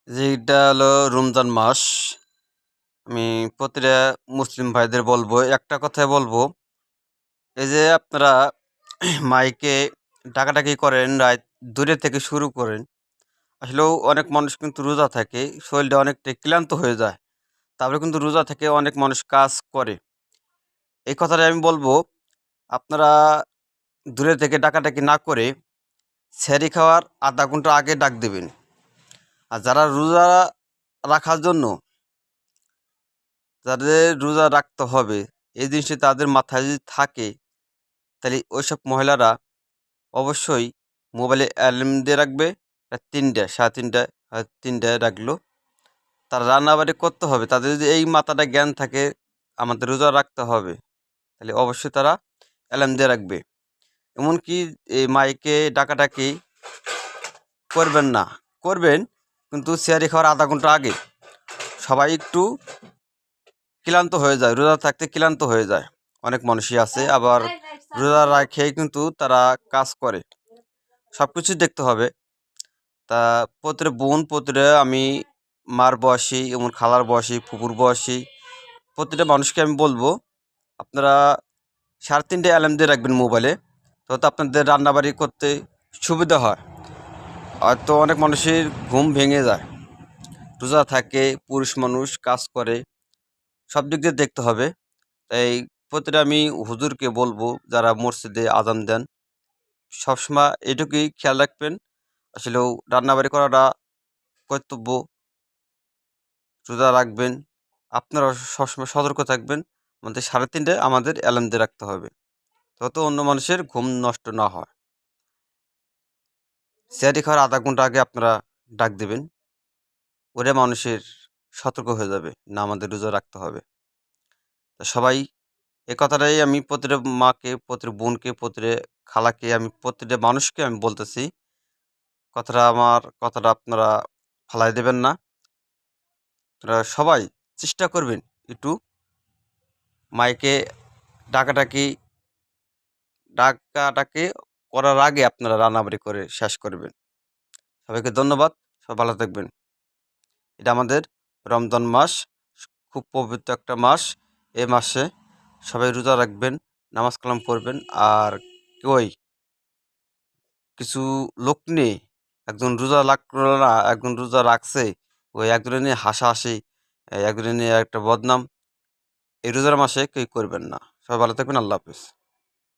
যে এটা হলো রমজান মাস। আমি প্রতিটা মুসলিম ভাইদের বলবো, একটা কথাই বলবো, এই যে আপনারা মাইকে ডাকাডাকি করেন, রাত দূরে থেকে শুরু করেন। আসলেও অনেক মানুষ কিন্তু রোজা থাকে, শরীরটা অনেকটাই ক্লান্ত হয়ে যায়। তারপরে কিন্তু রোজা থেকে অনেক মানুষ কাজ করে। এই কথাটাই আমি বলবো, আপনারা দূরে থেকে ডাকাডাকি না করে সেহরি খাওয়ার আধা ঘন্টা আগে ডাক দেবেন। আর যারা রোজা রাখার জন্য, যাদের রোজা রাখতে হবে, এই জিনিসটি তাদের মাথায় যদি থাকে, তাহলে ওইসব মহিলারা অবশ্যই মোবাইলে অ্যালার্ম দিয়ে রাখবে। রাত ৩টা, সাড়ে ৩টায়, ৩টায় রাখলো। তারা রান্নাবাড়ি করতে হবে। তাদের যদি এই মাথাটা জ্ঞান থাকে আমাদের রোজা রাখতে হবে, তাহলে অবশ্যই তারা অ্যালার্ম দিয়ে রাখবে। এমনকি এই মাইকে ডাকাডাকি করবেন না, করবেন কিন্তু সেহরি খাওয়ার আধা ঘন্টা আগে। সবাই একটু ক্লান্ত হয়ে যায়, রোজা থাকতে ক্লান্ত হয়ে যায়। অনেক মানুষই আছে আবার রোজা রাখেই কিন্তু তারা কাজ করে। সব কিছুই দেখতে হবে। তা প্রতিটা বোন, প্রতিটা আমি মার বয়সী, এমন খালার বয়সী, ফুপুর বয়সী প্রতিটা মানুষকে আমি বলবো, আপনারা ৩:৩০ অ্যালার্ম দিয়ে রাখবেন মোবাইলে। তো আপনাদের রান্নাবাড়ি করতে সুবিধা হয়। হয়তো অনেক মানুষের ঘুম ভেঙে যায়, রোজা থাকে, পুরুষ মানুষ কাজ করে, সব দিক দিয়ে দেখতে হবে। তাই প্রতিটা আমি হুজুরকে বলবো, যারা মসজিদে আজান দেন, সবসময় এটুকুই খেয়াল রাখবেন। আসলেও রান্নাবাড়ি করাটা কর্তব্য, রোজা রাখবেন। আপনারা সবসময় সতর্ক থাকবেন। আমাদের ৩:৩০ আমাদের অ্যালার্ম দিয়ে রাখতে হবে, যত অন্য মানুষের ঘুম নষ্ট না হয়। সেহরি খাওয়ার আধা ঘন্টা আগে আপনারা ডাক দেবেন। ওরে মানুষের সতর্ক হয়ে যাবে না, আমাদের রোজা রাখতে হবে। তা সবাই এ কথাটাই আমি প্রতিটা মাকে, প্রতিটা বোনকে, প্রতিটা খালাকে, আমি প্রতিটা মানুষকে আমি বলতেছি। কথাটা আপনারা ফালাই দেবেন না। আপনারা সবাই চেষ্টা করবেন একটু মাইকে ডাকাডাকি ডাকাডাকি করার আগে আপনারা রান্নাবাড়ি করে শেষ করবেন। সবাইকে ধন্যবাদ। সবাই ভালো থাকবেন। এটা আমাদের রমজান মাস, খুব পবিত্র একটা মাস। এ মাসে সবাই রোজা রাখবেন, নামাজ কালাম পড়বেন। আর কই কিছু লোক নিয়ে একজন রোজা রাখলো না, একজন রোজা রাখছে, ওই একজনের নিয়ে হাসাহাসি, একজনের নিয়ে একটা বদনাম, এই রোজার মাসে কেউ করবেন না। সবাই ভালো থাকবেন। আল্লাহ হাফেজ।